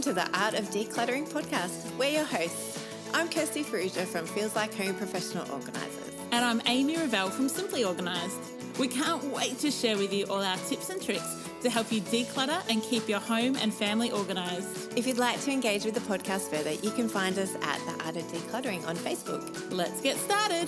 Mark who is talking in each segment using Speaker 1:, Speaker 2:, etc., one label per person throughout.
Speaker 1: Welcome to the Art of Decluttering podcast. We're your hosts. I'm Kirsty Ferrugia from Feels Like Home Professional Organisers.
Speaker 2: And I'm Amy Revell from Simply Organised. We can't wait to share with you all our tips and tricks to help you declutter and keep your home and family organised.
Speaker 1: If you'd like to engage with the podcast further, you can find us at the Art of Decluttering on Facebook.
Speaker 2: Let's get started.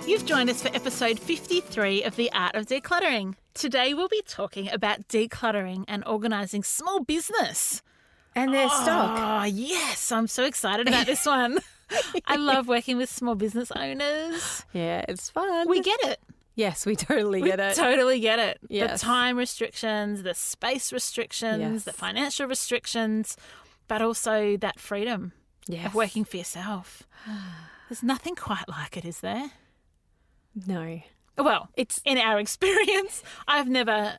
Speaker 2: You've joined us for episode 53 of The Art of Decluttering. Today we'll be talking about decluttering and organising small business.
Speaker 1: And their stock.
Speaker 2: Oh, yes. I'm so excited about this one. I love working with small business owners.
Speaker 1: Yeah, it's fun.
Speaker 2: We get it.
Speaker 1: Yes, we totally get it.
Speaker 2: Totally get it.
Speaker 1: Yes.
Speaker 2: The time restrictions, the space restrictions,
Speaker 1: Yes.
Speaker 2: the financial restrictions, but also that freedom
Speaker 1: Yes.
Speaker 2: of working for yourself. There's nothing quite like it, is there?
Speaker 1: No.
Speaker 2: Well,
Speaker 1: It's
Speaker 2: in our experience, I've never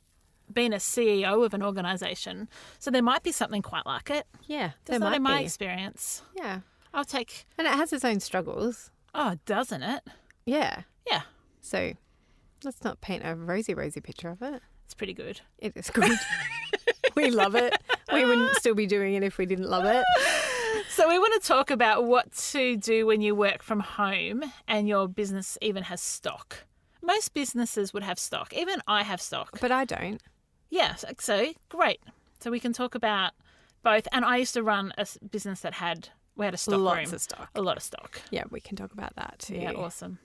Speaker 2: been a CEO of an organisation, so there might be something quite like it.
Speaker 1: yeah,
Speaker 2: That's
Speaker 1: there
Speaker 2: not
Speaker 1: might
Speaker 2: in my
Speaker 1: be.
Speaker 2: experience.
Speaker 1: Yeah.
Speaker 2: I'll take,
Speaker 1: And it has its own struggles.
Speaker 2: doesn't it?
Speaker 1: Yeah.
Speaker 2: Yeah,
Speaker 1: So let's not paint a rosy picture of it.
Speaker 2: it's pretty good.
Speaker 1: It is good. We love it. We wouldn't still be doing it if we didn't love it.
Speaker 2: So we want to talk about what to do when you work from home and your business even has stock. Most businesses would have stock. Even I have stock.
Speaker 1: But I don't.
Speaker 2: Yeah, so great. So we can talk about both. And I used to run a business that we had a stock room.
Speaker 1: Lots of stock.
Speaker 2: A lot of stock.
Speaker 1: Yeah, we can talk about that too.
Speaker 2: Yeah, awesome.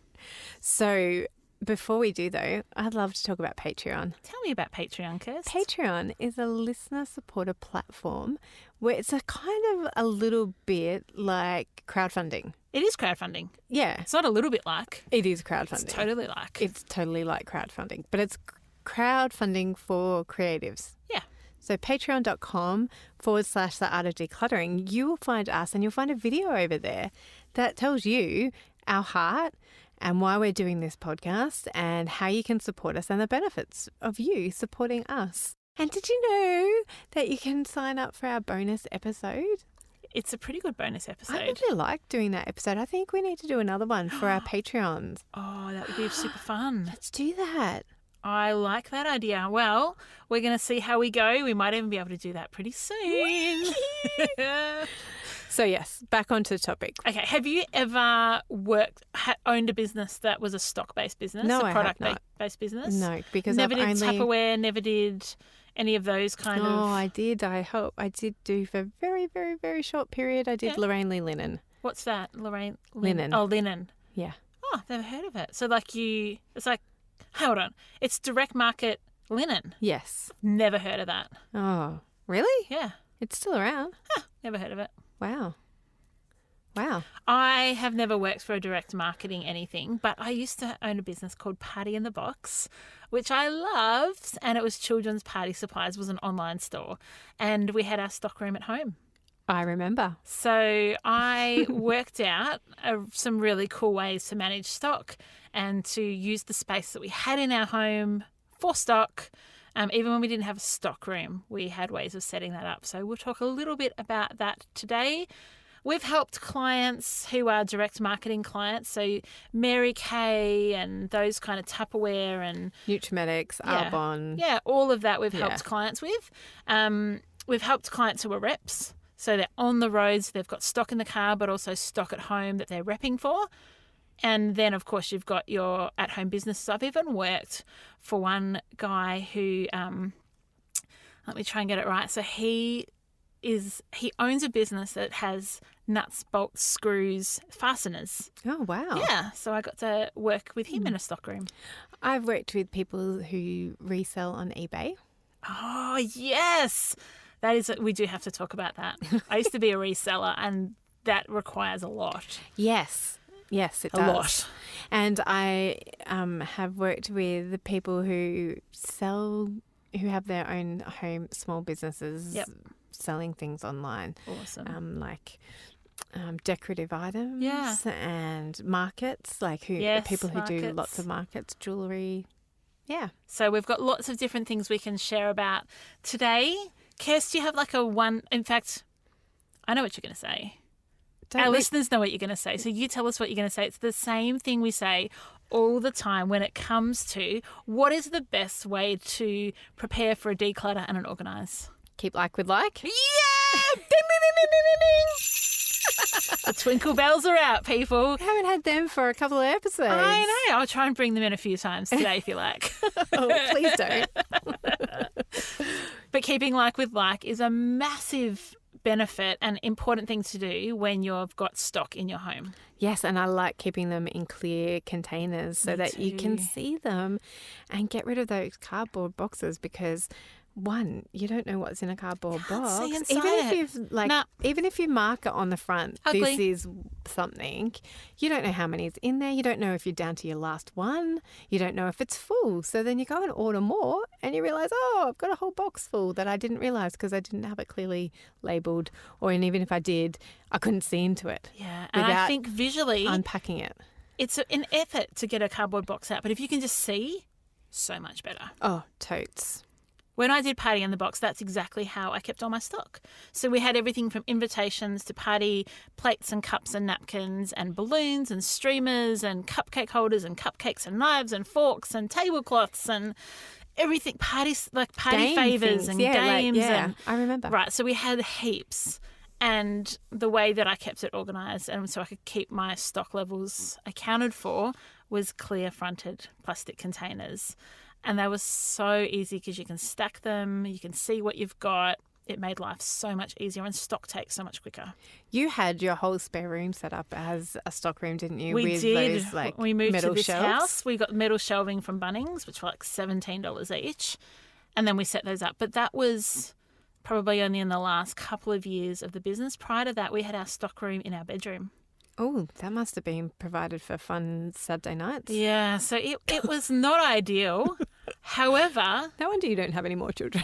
Speaker 1: So before we do though, I'd love to talk about Patreon.
Speaker 2: Tell me about Patreon, Kirst.
Speaker 1: Patreon is a listener supporter platform where it's a kind of a little bit like crowdfunding.
Speaker 2: It is crowdfunding.
Speaker 1: Yeah,
Speaker 2: It's not a little bit like.
Speaker 1: it is crowdfunding.
Speaker 2: It's totally like.
Speaker 1: It's totally like crowdfunding, but it's crowdfunding for creatives.
Speaker 2: Yeah.
Speaker 1: So patreon.com/the art of decluttering, you will find us and you'll find a video over there that tells you our heart and why we're doing this podcast and how you can support us and the benefits of you supporting us. And did you know that you can sign up for our bonus episode?
Speaker 2: It's a pretty good bonus
Speaker 1: I
Speaker 2: episode.
Speaker 1: really liked doing that episode. I think we need to do another one for our Patreons.
Speaker 2: Oh, that would be super fun.
Speaker 1: Let's do that.
Speaker 2: I like that idea. Well, we're going to see how we go. We might even be able to do that pretty soon.
Speaker 1: So yes, back onto the topic.
Speaker 2: Okay. Have you ever owned a business that was a stock-based business?
Speaker 1: No,
Speaker 2: a
Speaker 1: I have
Speaker 2: product-based business?
Speaker 1: No, because
Speaker 2: never
Speaker 1: I've
Speaker 2: did
Speaker 1: only...
Speaker 2: Tupperware, never did any of those kind of...
Speaker 1: Oh, I did. I did do for a very, very, very short period. I did
Speaker 2: Yeah.
Speaker 1: Lorraine Lee linen.
Speaker 2: What's that, Lorraine?
Speaker 1: Linen.
Speaker 2: Oh, linen.
Speaker 1: Yeah.
Speaker 2: Oh, I've never heard of it. So it's like, hold on. It's direct market linen.
Speaker 1: Yes.
Speaker 2: Never heard of that.
Speaker 1: Oh, really?
Speaker 2: Yeah.
Speaker 1: It's still around.
Speaker 2: Never heard of it.
Speaker 1: Wow. Wow.
Speaker 2: I have never worked for a direct marketing anything, but I used to own a business called Party in the Box, which I loved, and it was children's party supplies. It was an online store, and we had our stock room at home.
Speaker 1: I remember.
Speaker 2: So I worked out some really cool ways to manage stock and to use the space that we had in our home for stock. Even when we didn't have a stock room, we had ways of setting that up. So we'll talk a little bit about that today. We've helped clients who are direct marketing clients, so Mary Kay and those kind of Tupperware and
Speaker 1: Nutrimetics,
Speaker 2: Yeah.
Speaker 1: Arbonne.
Speaker 2: yeah, all of that we've
Speaker 1: Yeah.
Speaker 2: helped clients with. We've helped clients who are reps, so they're on the roads, they've got stock in the car, but also stock at home that they're repping for. And then, of course, you've got your at-home businesses. I've even worked for one guy who, let me try and get it right. So he owns a business that has nuts, bolts, screws, fasteners.
Speaker 1: Oh, wow.
Speaker 2: Yeah, so I got to work with him in a stockroom.
Speaker 1: I've worked with people who resell on eBay.
Speaker 2: Oh, yes. We do have to talk about that. I used to be a reseller, and that requires a lot.
Speaker 1: Yes. Yes, it
Speaker 2: A
Speaker 1: does.
Speaker 2: lot.
Speaker 1: And I have worked with the people who have their own home small businesses.
Speaker 2: Yep.
Speaker 1: Selling things online,
Speaker 2: Awesome.
Speaker 1: like decorative items,
Speaker 2: Yeah.
Speaker 1: and markets, like
Speaker 2: Yes,
Speaker 1: people who do
Speaker 2: markets.
Speaker 1: lots of markets, jewellery. Yeah.
Speaker 2: So we've got lots of different things we can share about today. Kirst, do you have like in fact, I know what you're going to say. Our listeners know what you're going to say. So you tell us what you're going to say. It's the same thing we say all the time when it comes to what is the best way to prepare for a declutter and an organise.
Speaker 1: Keep like with like.
Speaker 2: Yeah! Ding, ding, ding, ding, ding, ding, ding. The twinkle bells are out, people.
Speaker 1: We haven't had them for a couple of episodes.
Speaker 2: I know. I'll try and bring them in a few times today if you like.
Speaker 1: Oh, please don't.
Speaker 2: But keeping like with like is a massive benefit and important thing to do when you've got stock in your home.
Speaker 1: Yes, and I like keeping them in clear containers so
Speaker 2: Me
Speaker 1: that you can
Speaker 2: too.
Speaker 1: see them and get rid of those cardboard boxes because one, you don't know what's in a cardboard
Speaker 2: Can't
Speaker 1: box.
Speaker 2: see inside
Speaker 1: Even if
Speaker 2: it.
Speaker 1: you've like
Speaker 2: Nah.
Speaker 1: even if you mark it on the front,
Speaker 2: Ugly.
Speaker 1: this is something, you don't know how many is in there. You don't know if you're down to your last one. You don't know if it's full. So then you go and order more and you realise, oh, I've got a whole box full that I didn't realise because I didn't have it clearly labelled, and even if I did, I couldn't see into it.
Speaker 2: Yeah, and I
Speaker 1: Without
Speaker 2: think visually
Speaker 1: unpacking it.
Speaker 2: it's an effort to get a cardboard box out, but if you can just see, so much better.
Speaker 1: Oh, totes.
Speaker 2: When I did Party in the Box, that's exactly how I kept all my stock. So we had everything from invitations to party plates and cups and napkins and balloons and streamers and cupcake holders and cupcakes and knives and forks and tablecloths and everything, parties like party
Speaker 1: Game
Speaker 2: favors
Speaker 1: things.
Speaker 2: and
Speaker 1: Yeah,
Speaker 2: games.
Speaker 1: and I remember.
Speaker 2: Right, so we had heaps. And the way that I kept it organised and so I could keep my stock levels accounted for was clear fronted plastic containers. And they were so easy because you can stack them, you can see what you've got. It made life so much easier and stock takes so much quicker.
Speaker 1: You had your whole spare room set up as a stock room, didn't you?
Speaker 2: We
Speaker 1: With
Speaker 2: did.
Speaker 1: Those, like,
Speaker 2: we moved
Speaker 1: metal
Speaker 2: to this
Speaker 1: shelves.
Speaker 2: house. We got metal shelving from Bunnings, which were like $17 each. And then we set those up. But that was probably only in the last couple of years of the business. Prior to that, we had our stock room in our bedroom.
Speaker 1: Oh, that must have been provided for fun Saturday nights.
Speaker 2: Yeah, so it was not ideal. However,
Speaker 1: No wonder you don't have any more children.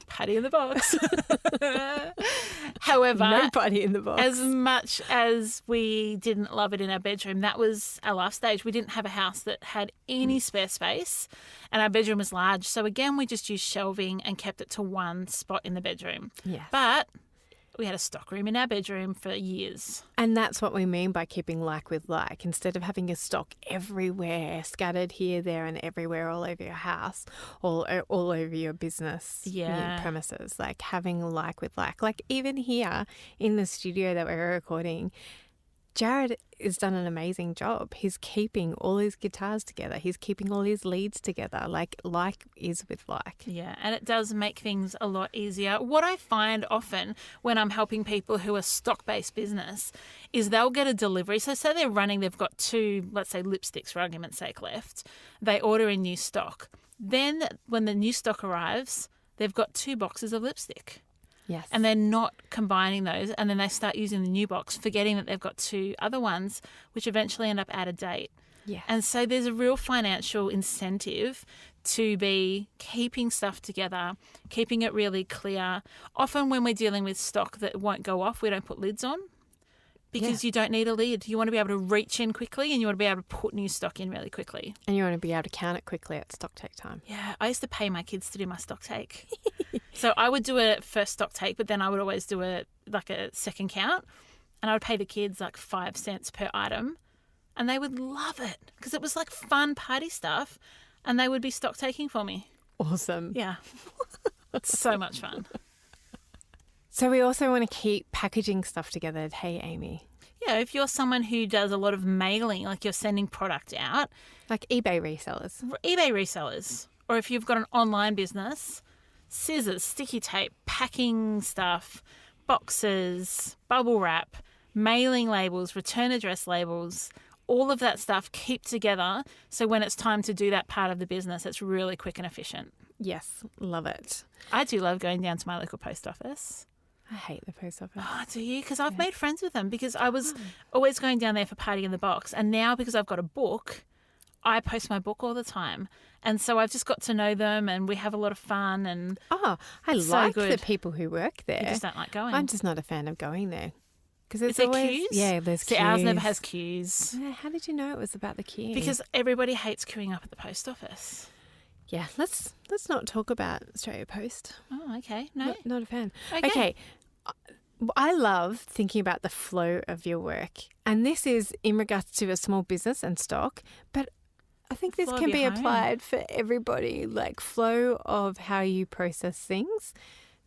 Speaker 2: Patty in the box. However,
Speaker 1: No party in the box.
Speaker 2: as much as we didn't love it in our bedroom, that was our life stage. We didn't have a house that had any spare space and our bedroom was large. So again, we just used shelving and kept it to one spot in the bedroom.
Speaker 1: Yes.
Speaker 2: But we had a stock room in our bedroom for years.
Speaker 1: And that's what we mean by keeping like with like. Instead of having your stock everywhere, scattered here, there, and everywhere, all over your house, all over your business premises, like having like with like. Like even here in the studio that we're recording, Jared has done an amazing job. He's keeping all his guitars together. He's keeping all his leads together. Like is with like.
Speaker 2: Yeah, and it does make things a lot easier. What I find often when I'm helping people who are stock-based business is they'll get a delivery. So say they've got 2, let's say lipsticks for argument's sake left. They order in new stock. Then when the new stock arrives, they've got 2 boxes of lipstick.
Speaker 1: Yes.
Speaker 2: And they're not combining those, and then they start using the new box, forgetting that they've got 2 other ones, which eventually end up out of date.
Speaker 1: Yes.
Speaker 2: And so there's a real financial incentive to be keeping stuff together, keeping it really clear. Often when we're dealing with stock that won't go off, we don't put lids on because you don't need a lid. You want to be able to reach in quickly and you want to be able to put new stock in really quickly.
Speaker 1: And you want to be able to count it quickly at stock take time.
Speaker 2: Yeah, I used to pay my kids to do my stock take. So I would do a first stock take, but then I would always do a second count. And I would pay the kids like 5 cents per item. And they would love it because it was like fun party stuff. And they would be stock taking for me.
Speaker 1: Awesome.
Speaker 2: Yeah. It's so much fun.
Speaker 1: So we also want to keep packaging stuff together. Hey, Amy.
Speaker 2: Yeah, if you're someone who does a lot of mailing, like you're sending product out,
Speaker 1: Like eBay resellers.
Speaker 2: eBay resellers, or if you've got an online business, scissors, sticky tape, packing stuff, boxes, bubble wrap, mailing labels, return address labels, all of that stuff keep together so when it's time to do that part of the business, it's really quick and efficient.
Speaker 1: Yes, love it.
Speaker 2: I do love going down to my local post office.
Speaker 1: I hate the post office.
Speaker 2: Oh, do you? Because I've made friends with them because I was always going down there for Party in the Box. And now because I've got a book, I post my book all the time. And so I've just got to know them and we have a lot of fun. And
Speaker 1: Oh, I
Speaker 2: It's so
Speaker 1: like
Speaker 2: good.
Speaker 1: the people who work there.
Speaker 2: you just don't like going.
Speaker 1: I'm just not a fan of going there. Because
Speaker 2: Is
Speaker 1: it's
Speaker 2: there
Speaker 1: always,
Speaker 2: queues?
Speaker 1: Yeah, there's
Speaker 2: See,
Speaker 1: queues.
Speaker 2: ours never has queues.
Speaker 1: Yeah, how did you know it was about the queue?
Speaker 2: Because everybody hates queuing up at the post office.
Speaker 1: yeah, let's not talk about Australia Post.
Speaker 2: Oh, okay. No.
Speaker 1: Not a fan.
Speaker 2: Okay.
Speaker 1: I love thinking about the flow of your work. And this is in regards to a small business and stock, but I think this
Speaker 2: Flow of
Speaker 1: can
Speaker 2: your
Speaker 1: be
Speaker 2: home.
Speaker 1: applied for everybody, like flow of how you process things.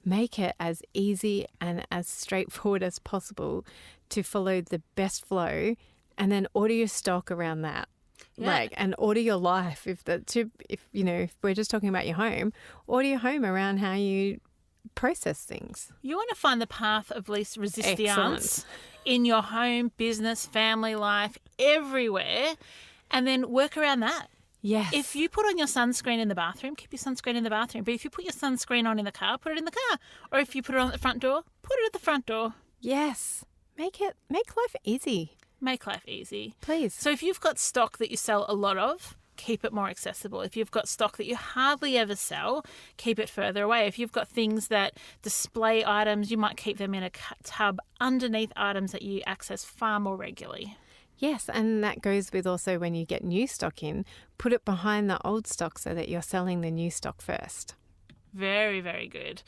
Speaker 1: Make it as easy and as straightforward as possible to follow the best flow, and then order your stock around that.
Speaker 2: Yeah.
Speaker 1: And order your life. If we're just talking about your home, order your home around how you process things.
Speaker 2: You want to find the path of least resistance
Speaker 1: Excellent.
Speaker 2: in your home, business, family life, everywhere, and then work around that.
Speaker 1: Yes.
Speaker 2: If you put on your sunscreen in the bathroom, keep your sunscreen in the bathroom. But if you put your sunscreen on in the car, put it in the car. Or if you put it on at the front door, put it at the front door.
Speaker 1: Yes. Make life easy,
Speaker 2: Make life easy.
Speaker 1: please.
Speaker 2: So if you've got stock that you sell a lot of, keep it more accessible. If you've got stock that you hardly ever sell, keep it further away. If you've got things that display items, you might keep them in a tub underneath items that you access far more regularly.
Speaker 1: Yes, and that goes with also when you get new stock in, put it behind the old stock so that you're selling the new stock first.
Speaker 2: Very, very good.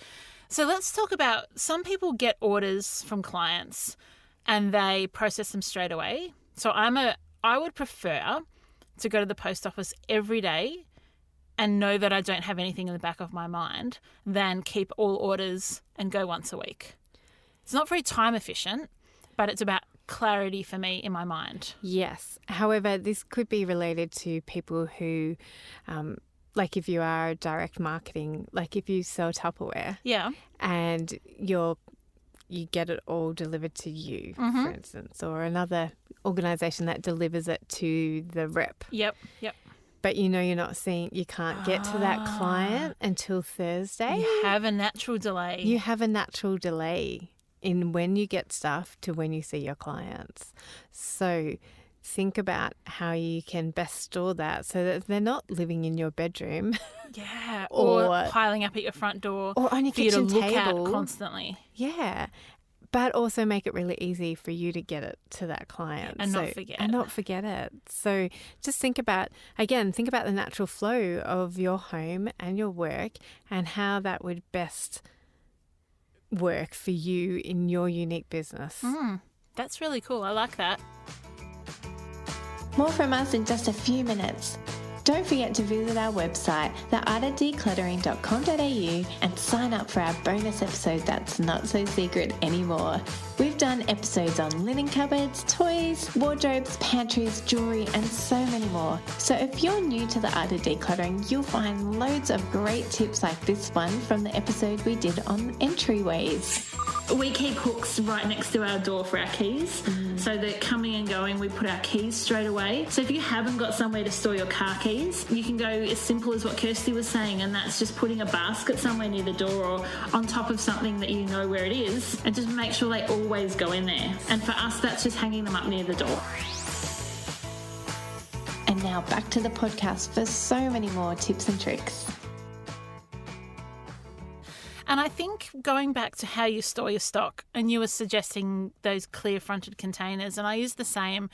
Speaker 2: So let's talk about, some people get orders from clients and they process them straight away. So I would prefer to go to the post office every day and know that I don't have anything in the back of my mind than keep all orders and go once a week. It's not very time efficient, but it's about clarity for me in my mind.
Speaker 1: Yes. However, this could be related to people who, like if you are direct marketing, like if you sell Tupperware
Speaker 2: Yeah.
Speaker 1: and you get it all delivered to you, for instance, or another organisation that delivers it to the rep.
Speaker 2: Yep.
Speaker 1: But you can't get to that client until Thursday.
Speaker 2: You have a natural delay.
Speaker 1: You have a natural delay in when you get stuff to when you see your clients. So think about how you can best store that so that they're not living in your bedroom.
Speaker 2: Yeah. Or piling up at your front door
Speaker 1: or on your
Speaker 2: for you to
Speaker 1: kitchen
Speaker 2: look
Speaker 1: table.
Speaker 2: at constantly.
Speaker 1: Yeah. But also make it really easy for you to get it to that client.
Speaker 2: And not forget.
Speaker 1: And not forget it. So just think about the natural flow of your home and your work and how that would best work for you in your unique business.
Speaker 2: That's really cool. I like that.
Speaker 3: More from us in just a few minutes. Don't forget to visit our website, theartofdecluttering.com.au, and sign up for our bonus episode that's not so secret anymore. We've done episodes on linen cupboards, toys, wardrobes, pantries, jewellery, and so many more. So if you're new to the art of decluttering, you'll find loads of great tips like this one from the episode we did on entryways.
Speaker 4: We keep hooks right next to our door for our keys, so that coming and going, we put our keys straight away. So if you haven't got somewhere to store your car keys, you can go as simple as what Kirsty was saying, and that's just putting a basket somewhere near the door or on top of something that you know where it is, and just make sure they always go in there. And for us, that's just hanging them up near the door.
Speaker 3: And now back to the podcast for so many more tips and tricks.
Speaker 2: And I think going back to how you store your stock, and you were suggesting those clear-fronted containers, and I use the same.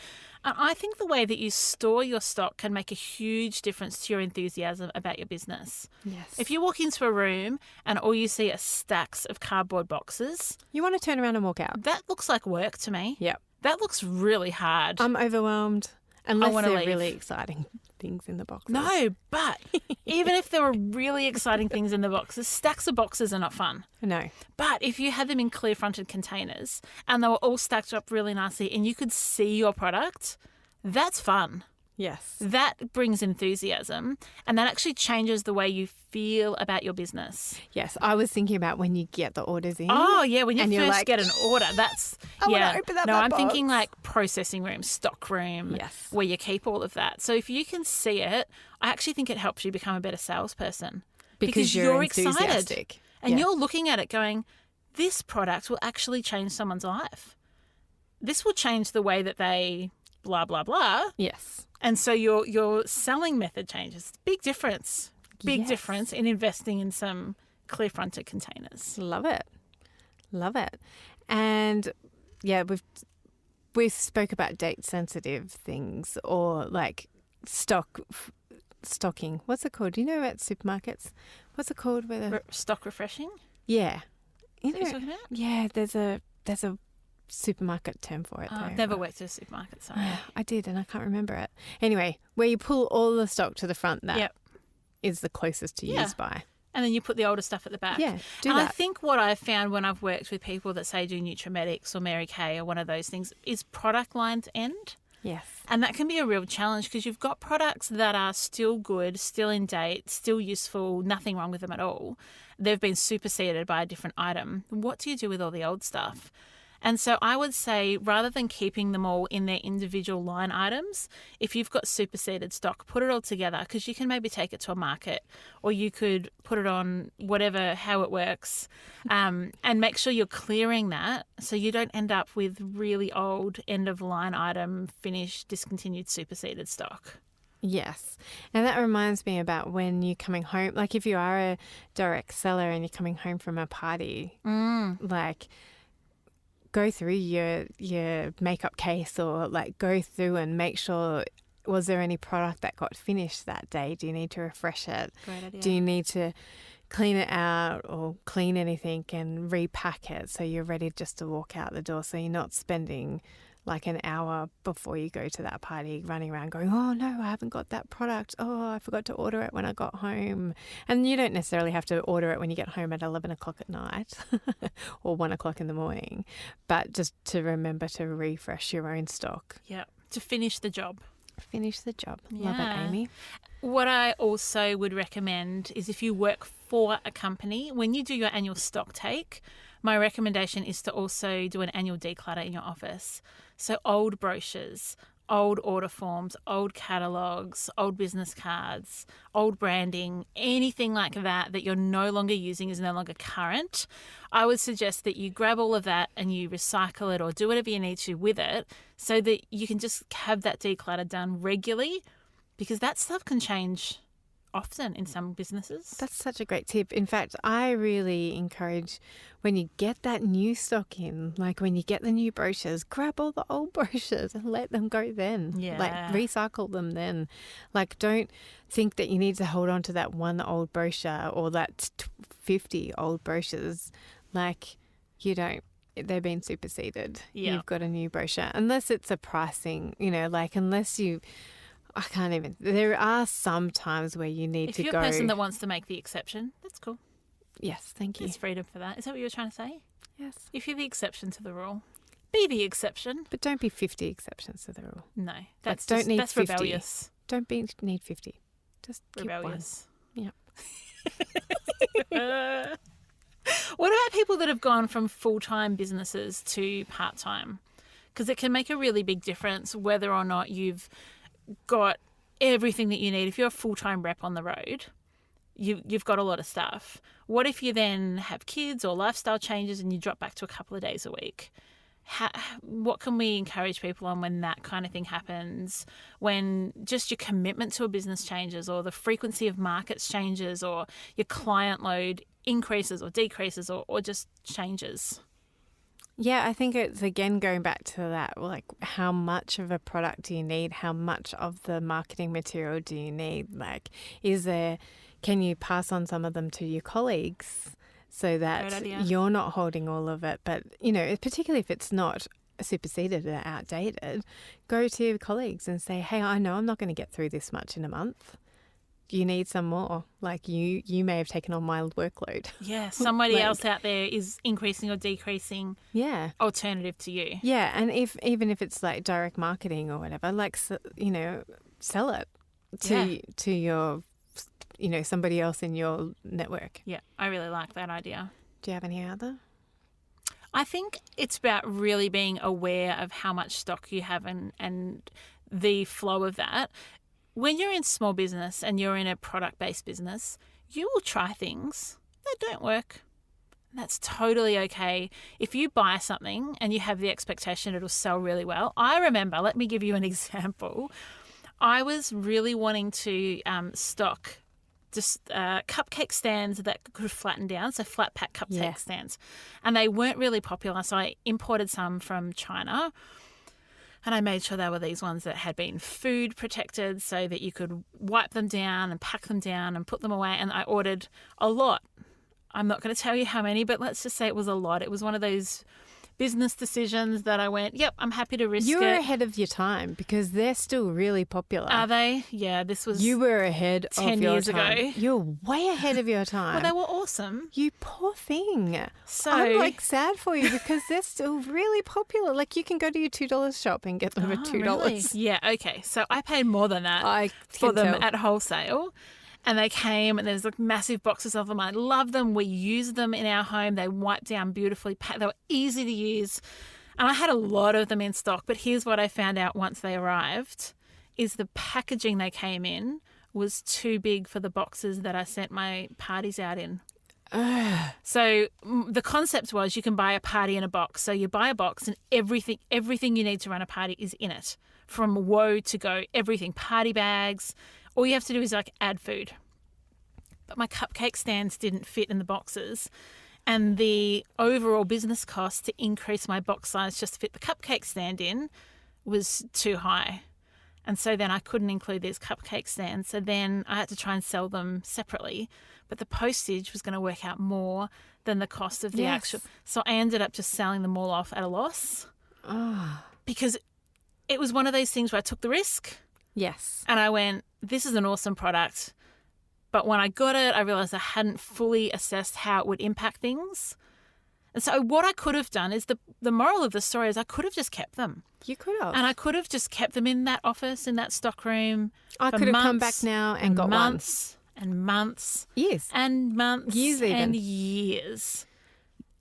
Speaker 2: And I think the way that you store your stock can make a huge difference to your enthusiasm about your business.
Speaker 1: Yes.
Speaker 2: If you walk into a room and all you see are stacks of cardboard boxes,
Speaker 1: You want to turn around and walk out.
Speaker 2: that looks like work to me.
Speaker 1: Yep.
Speaker 2: That looks really hard.
Speaker 1: I'm overwhelmed. Unless
Speaker 2: wanna
Speaker 1: they're
Speaker 2: leave.
Speaker 1: really exciting things in the boxes.
Speaker 2: No, but even if there were really exciting things in the boxes, stacks of boxes are not fun.
Speaker 1: No.
Speaker 2: But if you had them in clear-fronted containers and they were all stacked up really nicely and you could see your product, that's fun.
Speaker 1: Yes.
Speaker 2: That brings enthusiasm, and that actually changes the way you feel about your business.
Speaker 1: Yes. I was thinking about when you get the orders in.
Speaker 2: Oh, yeah, when you
Speaker 1: And you're
Speaker 2: first
Speaker 1: like,
Speaker 2: get an order, that's...
Speaker 1: I wanna
Speaker 2: yeah.
Speaker 1: open up
Speaker 2: no,
Speaker 1: that
Speaker 2: I'm thinking
Speaker 1: box.
Speaker 2: like processing room, stock room,
Speaker 1: Yes.
Speaker 2: where you keep all of that. So if you can see it, I actually think it helps you become a better salesperson.
Speaker 1: Because you're
Speaker 2: excited.
Speaker 1: enthusiastic.
Speaker 2: And
Speaker 1: Yeah.
Speaker 2: you're looking at it going, this product will actually change someone's life. This will change the way that they blah, blah, blah.
Speaker 1: Yes.
Speaker 2: And so your selling method changes. Big difference. Big
Speaker 1: Yes.
Speaker 2: difference in investing in some clear-fronted containers.
Speaker 1: Love it. Love it. And yeah, we spoke about date sensitive things or like stocking. What's it called? Do you know at supermarkets? What's it called?
Speaker 2: Stock refreshing?
Speaker 1: Yeah. You
Speaker 2: What are you
Speaker 1: know,
Speaker 2: talking about?
Speaker 1: yeah, there's a there's a supermarket term for it.
Speaker 2: Oh,
Speaker 1: though.
Speaker 2: I've never worked at a supermarket, sorry.
Speaker 1: I did, and I can't remember it. Anyway, where you pull all the stock to the front, that is the closest to use by.
Speaker 2: And then you put the older stuff at the back.
Speaker 1: Yeah, do
Speaker 2: and
Speaker 1: that.
Speaker 2: I think what I've found when I've worked with people that say do Nutrimedics or Mary Kay or one of those things is product lines end.
Speaker 1: Yes.
Speaker 2: And that can be a real challenge because you've got products that are still good, still in date, still useful, nothing wrong with them at all. They've been superseded by a different item. What do you do with all the old stuff? And so I would say rather than keeping them all in their individual line items, if you've got superseded stock, put it all together because you can maybe take it to a market or you could put it on whatever, how it works, and make sure you're clearing that so you don't end up with really old end-of-line item, finished, discontinued, superseded stock.
Speaker 1: Yes. And that reminds me about when you're coming home, like if you are a direct seller and you're coming home from a party, like go through your makeup case or like go through and make sure, was there any product that got finished that day? Do you need to refresh it?
Speaker 2: Great idea.
Speaker 1: Do you need to clean it out or clean anything and repack it so you're ready just to walk out the door so you're not spending like an hour before you go to that party running around going, oh no, I haven't got that product. Oh, I forgot to order it when I got home. And you don't necessarily have to order it when you get home at 11 o'clock at night or 1 o'clock in the morning, but just to remember to refresh your own stock.
Speaker 2: Yeah, to finish the job.
Speaker 1: Finish the job. Love it,
Speaker 2: Yeah.
Speaker 1: Amy.
Speaker 2: What I also would recommend is if you work for a company, when you do your annual stock take, my recommendation is to also do an annual declutter in your office. So old brochures, old order forms, old catalogues, old business cards, old branding, anything like that that you're no longer using is no longer current. I would suggest that you grab all of that and you recycle it or do whatever you need to with it so that you can just have that declutter done regularly because that stuff can change often in some businesses.
Speaker 1: That's such a great tip. In fact, I really encourage when you get that new stock in, like when you get the new brochures, grab all the old brochures and let them go then.
Speaker 2: Yeah.
Speaker 1: Like recycle them then. Like don't think that you need to hold on to that one old brochure or that 50 old brochures. Like you don't. They've been superseded.
Speaker 2: Yeah.
Speaker 1: You've got a new brochure. Unless it's a pricing, like unless you... I can't even. There are some times where you need to go.
Speaker 2: If you're a person that wants to make the exception, that's cool.
Speaker 1: Yes, thank you.
Speaker 2: There's freedom for that. Is that what you were trying to say?
Speaker 1: Yes.
Speaker 2: If you're the exception to the rule, be the exception.
Speaker 1: But don't be 50 exceptions to the rule.
Speaker 2: No, that's
Speaker 1: don't need
Speaker 2: that's
Speaker 1: 50.
Speaker 2: rebellious.
Speaker 1: Don't need 50. Just keep
Speaker 2: Rebellious.
Speaker 1: one.
Speaker 2: What about people that have gone from full-time businesses to part-time? Because it can make a really big difference whether or not you've got everything that you need. If you're a full-time rep on the road, you've got a lot of stuff. What if you then have kids or lifestyle changes and you drop back to a couple of days a week? What can we encourage people on when that kind of thing happens, when just your commitment to a business changes or the frequency of markets changes or your client load increases or decreases or just changes?
Speaker 1: Yeah, I think it's again going back to that, like how much of a product do you need? How much of the marketing material do you need? Like, can you pass on some of them to your colleagues so that you're not holding all of it? But, particularly if it's not superseded or outdated, go to your colleagues and say, hey, I know I'm not going to get through this much in a month. You need some more. Like you may have taken on my workload.
Speaker 2: Yeah, somebody else out there is increasing or decreasing.
Speaker 1: Yeah.
Speaker 2: Alternative to you.
Speaker 1: Yeah, and even if it's like direct marketing or whatever, like sell it to your somebody else in your network.
Speaker 2: Yeah, I really like that idea.
Speaker 1: Do you have any other?
Speaker 2: I think it's about really being aware of how much stock you have and the flow of that. When you're in small business and you're in a product-based business, you will try things that don't work. That's totally okay. If you buy something and you have the expectation it'll sell really well. I remember, let me give you an example. I was really wanting to stock just cupcake stands that could flatten down, so flat pack cupcake stands. And they weren't really popular, so I imported some from China. And I made sure they were these ones that had been food protected so that you could wipe them down and pack them down and put them away. And I ordered a lot. I'm not going to tell you how many, but let's just say it was a lot. It was one of those business decisions that I went, yep, I'm happy to risk
Speaker 1: You were
Speaker 2: it.
Speaker 1: ahead of your time because they're still really popular.
Speaker 2: Are they? Yeah, this was
Speaker 1: You were ahead
Speaker 2: 10
Speaker 1: of your
Speaker 2: years
Speaker 1: time.
Speaker 2: ago.
Speaker 1: You're way ahead of your time.
Speaker 2: Well, they were awesome.
Speaker 1: You poor thing.
Speaker 2: So
Speaker 1: I'm like sad for you because they're still really popular. Like you can go to your $2 shop and get them for
Speaker 2: Oh,
Speaker 1: $2.
Speaker 2: really? Yeah, okay. So I paid more than that
Speaker 1: I
Speaker 2: for
Speaker 1: can
Speaker 2: them
Speaker 1: tell.
Speaker 2: at wholesale. And they came and there's like massive boxes of them. I love them. We use them in our home. They wipe down beautifully. They were easy to use. And I had a lot of them in stock. But here's what I found out once they arrived is the packaging they came in was too big for the boxes that I sent my parties out in. So the concept was you can buy a party in a box. So you buy a box and everything you need to run a party is in it. From woe to go, everything, party bags. All you have to do is like add food. But my cupcake stands didn't fit in the boxes. And the overall business cost to increase my box size just to fit the cupcake stand in was too high. And so then I couldn't include these cupcake stands. So then I had to try and sell them separately. But the postage was going to work out more than the cost of the
Speaker 1: Yes.
Speaker 2: actual. So I ended up just selling them all off at a loss. Because it was one of those things where I took the risk
Speaker 1: Yes.
Speaker 2: and I went, this is an awesome product. But when I got it, I realised I hadn't fully assessed how it would impact things. And so what I could have done is the moral of the story is I could have just kept them.
Speaker 1: You could have.
Speaker 2: And I could have just kept them in that office, in that stock room.
Speaker 1: I
Speaker 2: for
Speaker 1: could have come back
Speaker 2: months
Speaker 1: now and got one.
Speaker 2: months and months
Speaker 1: Years.
Speaker 2: and months
Speaker 1: Years even.
Speaker 2: and years.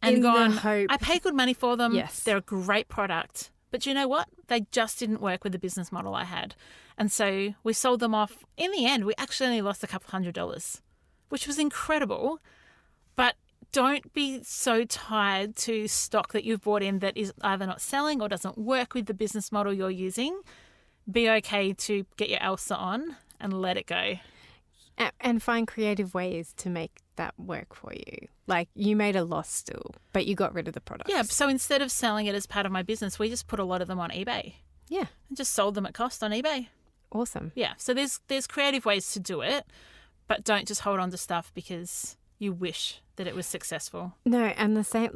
Speaker 2: And
Speaker 1: In the
Speaker 2: gone,
Speaker 1: hope-
Speaker 2: I paid good money for them.
Speaker 1: Yes.
Speaker 2: They're a great product. But you know what? They just didn't work with the business model I had. And so we sold them off. In the end, we actually only lost a couple $100, which was incredible. But don't be so tied to stock that you've bought in that is either not selling or doesn't work with the business model you're using. Be okay to get your Elsa on and let it go.
Speaker 1: And find creative ways to make that work for you. Like you made a loss still, but you got rid of the product.
Speaker 2: Yeah, so instead of selling it as part of my business, we just put a lot of them on eBay
Speaker 1: Yeah.
Speaker 2: and just sold them at cost on eBay.
Speaker 1: Awesome.
Speaker 2: Yeah, so there's creative ways to do it, but don't just hold on to stuff because you wish that it was successful.
Speaker 1: No, and the same,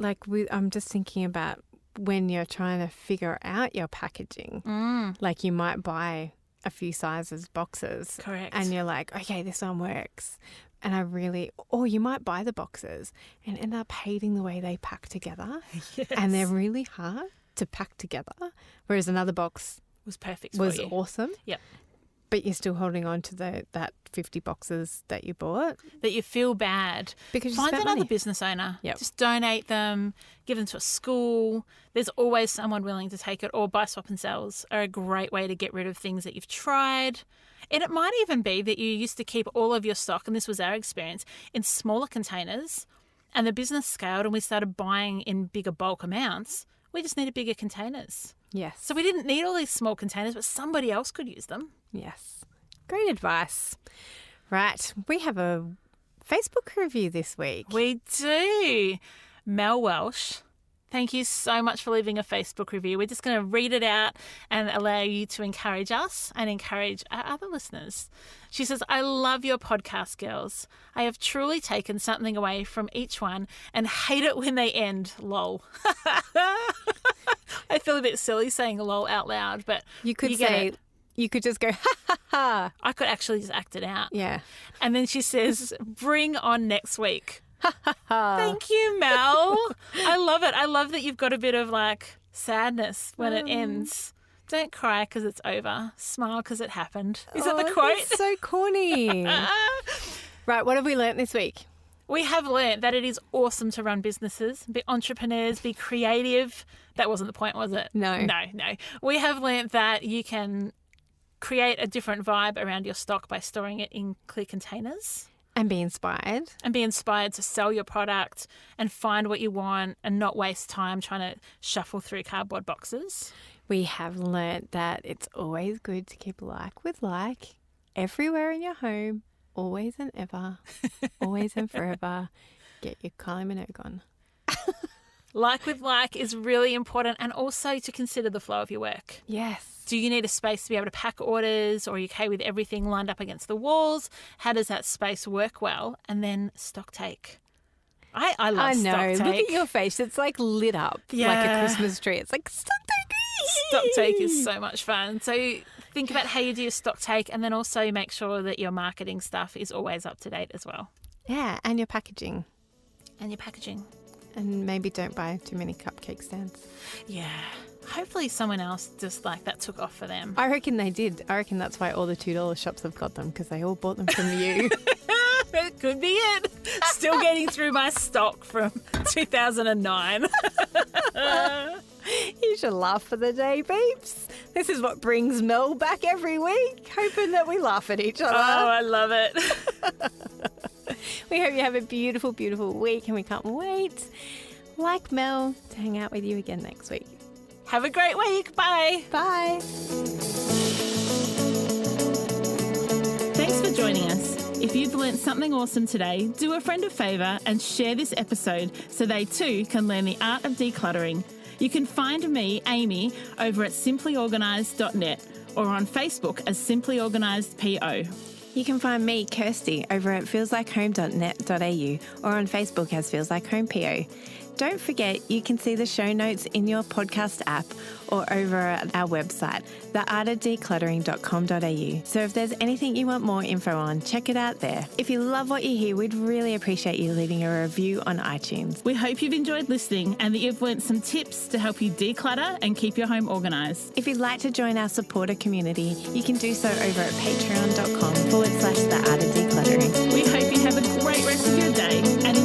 Speaker 1: I'm just thinking about when you're trying to figure out your packaging. Like you might buy a few sizes boxes.
Speaker 2: Correct.
Speaker 1: And you're like, okay, this one works. And or you might buy the boxes and end up hating the way they pack together.
Speaker 2: Yes.
Speaker 1: And they're really hard to pack together. Whereas another box
Speaker 2: was perfect
Speaker 1: was
Speaker 2: for you.
Speaker 1: awesome.
Speaker 2: Yep.
Speaker 1: But you're still holding on to that 50 boxes that you bought.
Speaker 2: That you feel bad.
Speaker 1: Because you
Speaker 2: Find
Speaker 1: spent
Speaker 2: another
Speaker 1: money.
Speaker 2: business owner.
Speaker 1: Yep.
Speaker 2: Just donate them, give them to a school. There's always someone willing to take it. Or buy swap and sells are a great way to get rid of things that you've tried. And it might even be that you used to keep all of your stock, and this was our experience, in smaller containers, and the business scaled and we started buying in bigger bulk amounts. We just needed bigger containers.
Speaker 1: Yes.
Speaker 2: So we didn't need all these small containers, but somebody else could use them.
Speaker 1: Yes. Great advice. Right. We have a Facebook review this week.
Speaker 2: We do. Mel Welsh, thank you so much for leaving a Facebook review. We're just going to read it out and allow you to encourage us and encourage our other listeners. She says, I love your podcast, girls. I have truly taken something away from each one and hate it when they end. Lol. I feel a bit silly saying lol out loud, but
Speaker 1: You could
Speaker 2: get
Speaker 1: say,
Speaker 2: it.
Speaker 1: you could just go, ha ha ha.
Speaker 2: I could actually just act it out.
Speaker 1: Yeah.
Speaker 2: And then she says, bring on next week. Thank you, Mel. I love it. I love that you've got a bit of like sadness when it ends. Don't cry because it's over. Smile because it happened. Is that the quote?
Speaker 1: That's so corny. Right. What have we learnt this week?
Speaker 2: We have learnt that it is awesome to run businesses, be entrepreneurs, be creative. That wasn't the point, was it?
Speaker 1: No.
Speaker 2: No. We have learnt that you can create a different vibe around your stock by storing it in clear containers.
Speaker 1: And be inspired.
Speaker 2: And be inspired to sell your product and find what you want and not waste time trying to shuffle through cardboard boxes.
Speaker 1: We have learnt that it's always good to keep like with like everywhere in your home, always and ever, always and forever. Get your Kylie Minogue on.
Speaker 2: Like with like is really important, and also to consider the flow of your work.
Speaker 1: Yes.
Speaker 2: Do you need a space to be able to pack orders, or are you okay with everything lined up against the walls? How does that space work well? And then stock take. I love
Speaker 1: I
Speaker 2: stock
Speaker 1: know.
Speaker 2: take.
Speaker 1: Look at your face. It's like lit up like a
Speaker 2: Yeah.
Speaker 1: Christmas tree. It's like stock take.
Speaker 2: Stock take is so much fun. So think about how you do your stock take, and then also make sure that your marketing stuff is always up to date as well.
Speaker 1: Yeah, and your packaging.
Speaker 2: And your packaging.
Speaker 1: And maybe don't buy too many cupcake stands.
Speaker 2: Yeah. Hopefully someone else just like that took off for them.
Speaker 1: I reckon they did. I reckon that's why all the $2 shops have got them, because they all bought them from you.
Speaker 2: It could be it. Still getting through my stock from 2009.
Speaker 1: You should laugh for the day, peeps. This is what brings Mel back every week, hoping that we laugh at each other.
Speaker 2: Oh, I love it.
Speaker 1: We hope you have a beautiful, beautiful week, and we can't wait, like Mel, to hang out with you again next week.
Speaker 2: Have a great week. Bye.
Speaker 1: Bye.
Speaker 2: Thanks for joining us. If you've learnt something awesome today, do a friend a favour and share this episode so they too can learn the art of decluttering. You can find me, Amy, over at simplyorganised.net or on Facebook as Simply Organised PO.
Speaker 1: You can find me, Kirsty, over at feelslikehome.net.au or on Facebook as Feels Like Home PO. Don't forget, you can see the show notes in your podcast app or over at our website, theartofdecluttering.com.au. So if there's anything you want more info on, check it out there. If you love what you hear, we'd really appreciate you leaving a review on iTunes.
Speaker 2: We hope you've enjoyed listening and that you've learnt some tips to help you declutter and keep your home organised.
Speaker 1: If you'd like to join our supporter community, you can do so over at patreon.com/theartofdecluttering.
Speaker 2: We hope you have a great rest of your day and